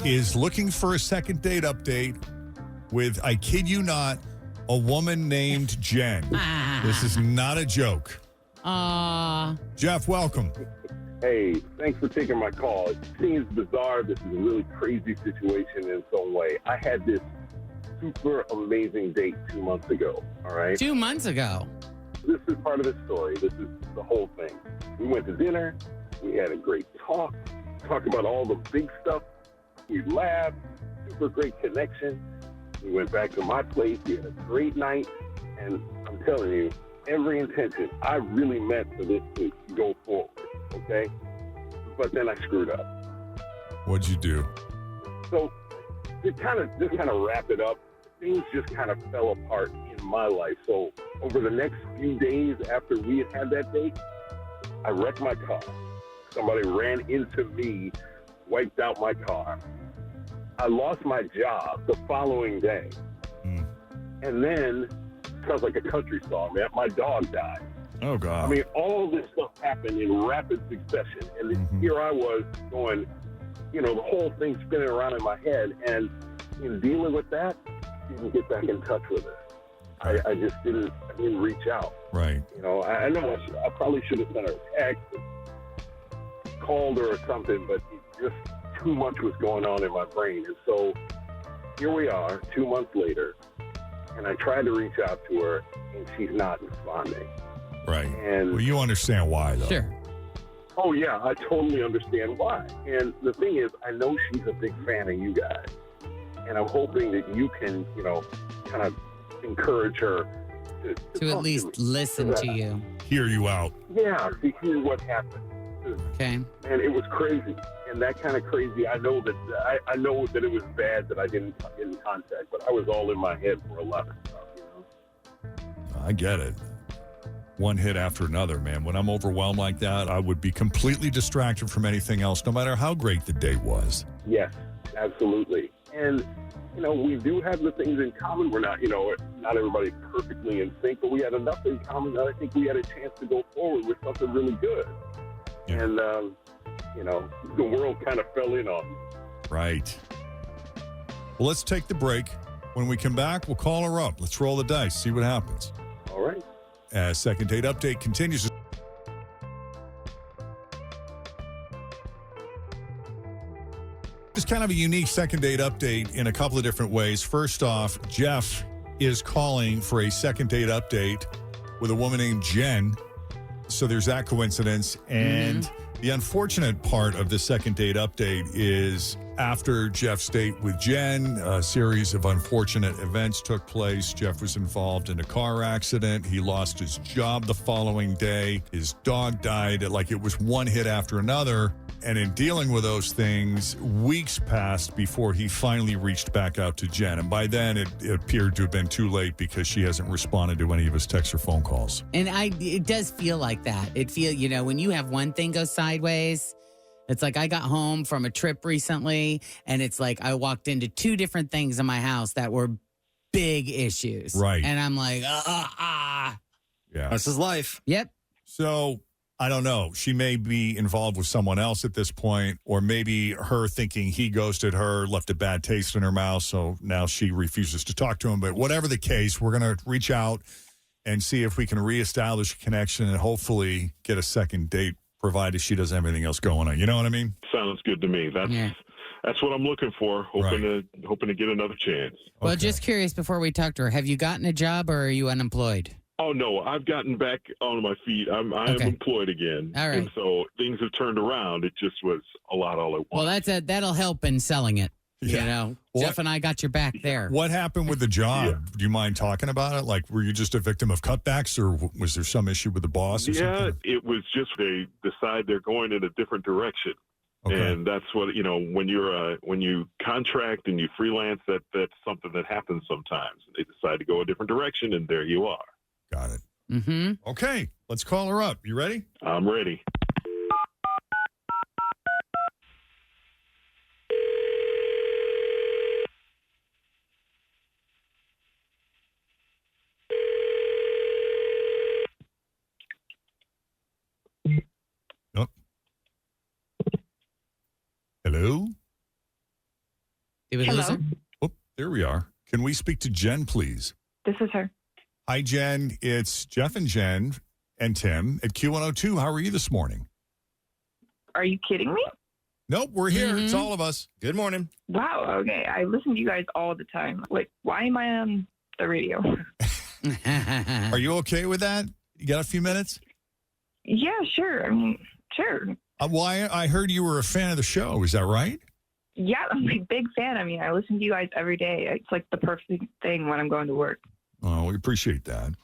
is looking for a second date update with, I kid you not, a woman named Jen. This is not a joke. Jeff, welcome. Hey, thanks for taking my call. It seems bizarre. This is a really crazy situation in some way. I had this super amazing date 2 months ago, all right? 2 months ago. This is part of the story. This is the whole thing. We went to dinner. We had a great talk. Talked about all the big stuff. We laughed. Super great connection. We went back to my place. We had a great night. And I'm telling you, every intention I really meant for this to go forward, okay? But then I screwed up. What'd you do? So to kind of wrap it up, things just kind of fell apart in my life. So over the next few days after we had that date, I wrecked my car. Somebody ran into me, wiped out my car. I lost my job the following day. And then, sounds like a country song, man, my dog died. Oh, God. I mean, all this stuff happened in rapid succession. And here I was going, the whole thing spinning around in my head. And in dealing with that, didn't get back in touch with her. I just didn't reach out. Right. I know I probably should have sent her a text, called her or something, but just too much was going on in my brain. And so here we are 2 months later, and I tried to reach out to her, and she's not responding. Right. And well, you understand why, though. Sure. Oh, yeah, I totally understand why. And the thing is, I know she's a big fan of you guys, and I'm hoping that you can, kind of encourage her to at least listen to you. Hear you out. Yeah, to hear what happened. Okay. And it was crazy. And that kind of crazy, I know that it was bad that I didn't get in contact, but I was all in my head for a lot of stuff, I get it. One hit after another, man. When I'm overwhelmed like that, I would be completely distracted from anything else, no matter how great the date was. Yes, absolutely. And, we do have the things in common. We're not, not everybody's perfectly in sync, but we had enough in common that I think we had a chance to go forward with something really good. Yeah. And, the world kind of fell in on me. Right. Well, let's take the break. When we come back, we'll call her up. Let's roll the dice, see what happens. All right. Second date update continues. It's kind of a unique second date update in a couple of different ways. First off, Jeff is calling for a second date update with a woman named Jen. So there's that coincidence. And the unfortunate part of the second date update is after Jeff's date with Jen, a series of unfortunate events took place. Jeff was involved in a car accident. He lost his job the following day. His dog died. Like, it was one hit after another. And in dealing with those things, weeks passed before he finally reached back out to Jen. And by then, it appeared to have been too late because she hasn't responded to any of his texts or phone calls. And it does feel like that. When you have one thing go sideways, it's like I got home from a trip recently, and it's like I walked into two different things in my house that were big issues. Right. And I'm like, Yeah. This is life. Yep. So I don't know. She may be involved with someone else at this point, or maybe her thinking he ghosted her, left a bad taste in her mouth, so now she refuses to talk to him. But whatever the case, we're going to reach out and see if we can reestablish a connection and hopefully get a second date, provided she doesn't have anything else going on. You know what I mean? Sounds good to me. That's what I'm looking for. Hoping to get another chance. Well, Okay. just curious before we talk to her, have you gotten a job or are you unemployed? Oh, no, I've gotten back on my feet. I'm Okay. employed again. All right. And so things have turned around. It just was a lot all at once. Well, that'll help in selling it. Yeah. Jeff and I got your back there. What happened with the job? Do you mind talking about it? Like, were you just a victim of cutbacks, or was there some issue with the boss or something? It was just they decide they're going in a different direction. Okay. And that's what, when you contract and you freelance, that's something that happens sometimes. They decide to go a different direction, and there you are. Got it. Mm-hmm. Okay, let's call her up. You ready? I'm ready. Hello? Can we speak to Jen, please? This is her. Hi, Jen. It's Jeff and Jen and Tim at Q102. How are you this morning? Are you kidding me? Nope, we're here. It's all of us. Good morning. Wow. Okay. I listen to you guys all the time. Like, why am I on the radio? Are you okay with that? You got a few minutes? Yeah, sure. I mean, sure. I heard you were a fan of the show. Is that right? Yeah, I'm a big fan. I mean, I listen to you guys every day. It's like the perfect thing when I'm going to work. Oh, we appreciate that.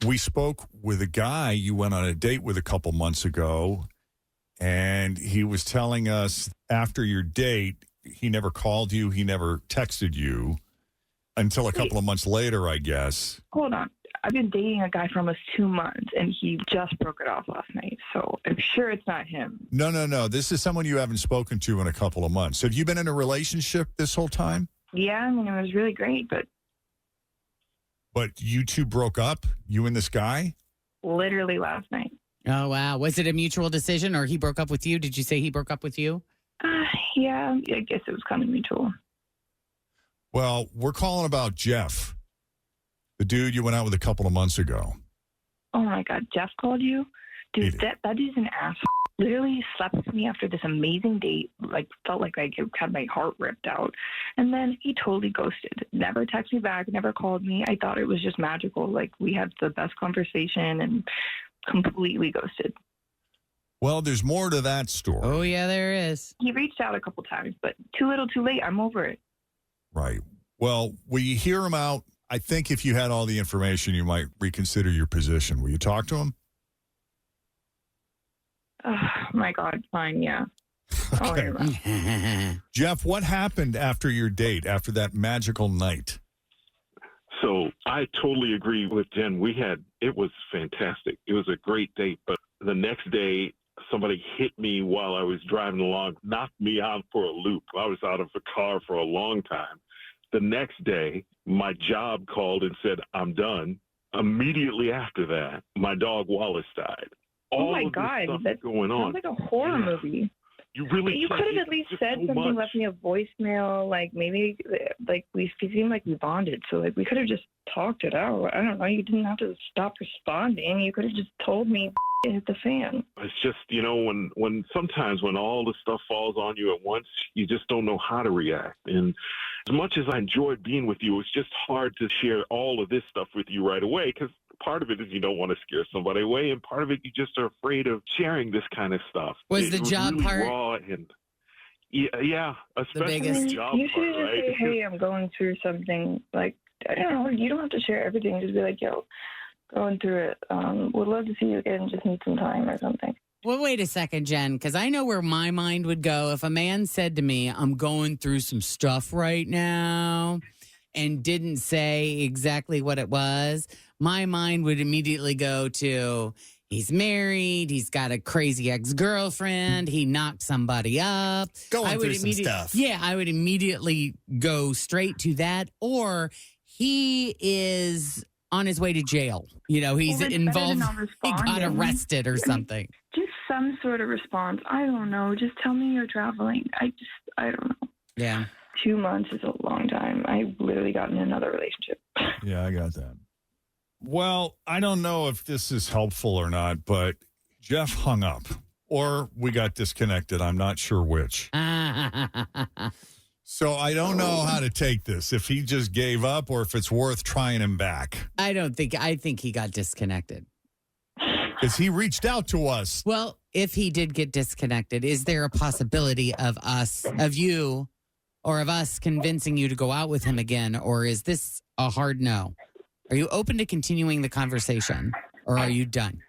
We spoke with a guy you went on a date with a couple months ago, and he was telling us after your date, he never called you, he never texted you until a couple of months later, I guess. Hold on. I've been dating a guy for almost 2 months, and he just broke it off last night. So I'm sure it's not him. No. This is someone you haven't spoken to in a couple of months. Have you been in a relationship this whole time? Yeah, I mean, it was really great, but But you two broke up? You and this guy? literally last night. Oh, wow. Was it a mutual decision or he broke up with you? Did you say he broke up with you? Yeah, I guess it was kind of mutual. Well, we're calling about Jeff, the dude you went out with a couple of months ago. Oh my God, Jeff called you? He Dude, did. that dude's an ass. Literally slept with me after this amazing date. Like, felt like I had my heart ripped out. And then he totally ghosted. Never texted me back, never called me. I thought it was just magical. Like, we had the best conversation and completely ghosted. Well, there's more to that story. Oh, yeah, there is. He reached out a couple times, but too little, too late. I'm over it. Right. Well, will you hear him out? I think if you had all the information, you might reconsider your position. Will you talk to him? Oh my God, fine, yeah. I'll hear him out. Jeff, what happened after your date, after that magical night? So I totally agree with Jen. It was fantastic. It was a great date, but the next day, somebody hit me while I was driving along, knocked me out for a loop. I was out of the car for a long time. The next day, my job called and said, I'm done. Immediately after that, my dog Wallace died. Oh my All of this God, stuff that going on. sounds like a horror Yeah. movie. You really You can't- could have it's at least just said so something, much. left me a voicemail, like maybe, like we seemed like we bonded, so like we could have just talked it out. I don't know. You didn't have to stop responding. You could have just told me it hit the fan. It's just, when sometimes when all the stuff falls on you at once, you just don't know how to react. And as much as I enjoyed being with you, it's just hard to share all of this stuff with you right away because part of it is you don't want to scare somebody away, and part of it you just are afraid of sharing this kind of stuff. Was It the job really part raw and yeah, especially biggest- the job You should part, just right? say, It's hey, I'm going through something. Like, I don't know. You don't have to share everything. Just be like, yo, going through it. Would love to see you again. Just need some time or something. Well, wait a second, Jen, because I know where my mind would go if a man said to me, I'm going through some stuff right now, and didn't say exactly what it was. My mind would immediately go to, he's married, he's got a crazy ex-girlfriend, he knocked somebody up. Going through some stuff. Yeah, I would immediately go straight to that. Or he is on his way to jail. He's Well, it's better than involved. not He got responding. arrested or something. Just some sort of response. I don't know. Just tell me you're traveling. I don't know. Yeah. 2 months is a long time. I literally got in another relationship. Yeah, I got that. Well, I don't know if this is helpful or not, but Jeff hung up or we got disconnected. I'm not sure which. So I don't know how to take this, if he just gave up or if it's worth trying him back. I think he got disconnected. Because he reached out to us. Well, if he did get disconnected, is there a possibility of you, or of us convincing you to go out with him again? Or is this a hard no? Are you open to continuing the conversation, or are you done?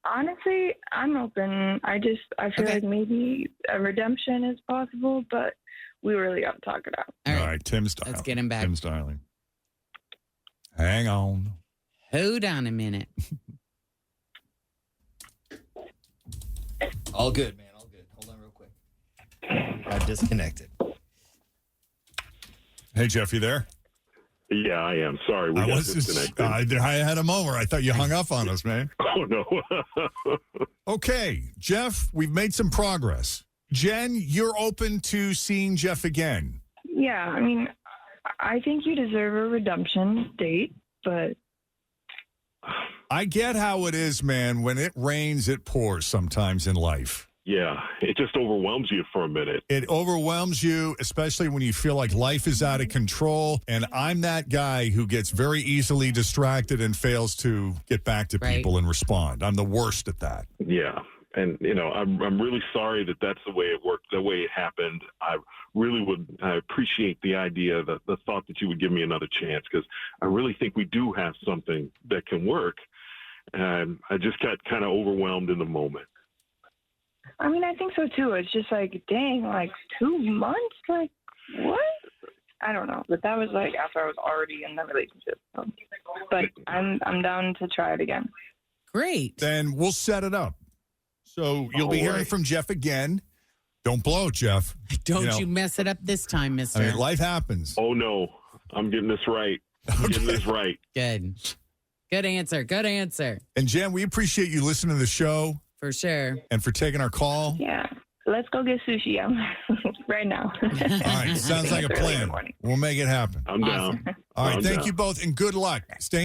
Honestly, I'm open. I feel Okay. like maybe a redemption is possible, but we really got to talk it out. All All right. right, Tim's dialing. Let's get him back. Tim's dialing. Hang on. Hold on a minute. All good, man. All good. Hold on real quick. Got disconnected. Hey, Jeff, you there? Yeah, I am. Sorry, we got disconnected. I had a moment. I thought you hung up on us, man. Oh, no. Okay, Jeff, we've made some progress. Jen, you're open to seeing Jeff again. Yeah, I mean, I think you deserve a redemption date, but I get how it is, man. When it rains, it pours sometimes in life. Yeah, it just overwhelms you for a minute. It overwhelms you, especially when you feel like life is out of control. And I'm that guy who gets very easily distracted and fails to get back to people and respond. I'm the worst at that. Yeah. And, I'm really sorry that that's the way it worked, the way it happened. I appreciate the idea, the thought that you would give me another chance, because I really think we do have something that can work. And I just got kind of overwhelmed in the moment. I mean, I think so too. It's just like, dang, like 2 months? Like, what? I don't know. But that was like after I was already in the relationship. So. But I'm down to try it again. Great. Then we'll set it up. So you'll be hearing from Jeff again. Don't blow it, Jeff. Don't you mess it up this time, mister. I mean, life happens. Oh, no. I'm getting this right. I'm getting this right. Good. Good answer. Good answer. And Jen, we appreciate you listening to the show. For sure. And for taking our call. Yeah. Let's go get sushi right now. All right. Sounds like a plan. We'll make it happen. I'm down. All right. I'm Thank down. you both and good luck. Stay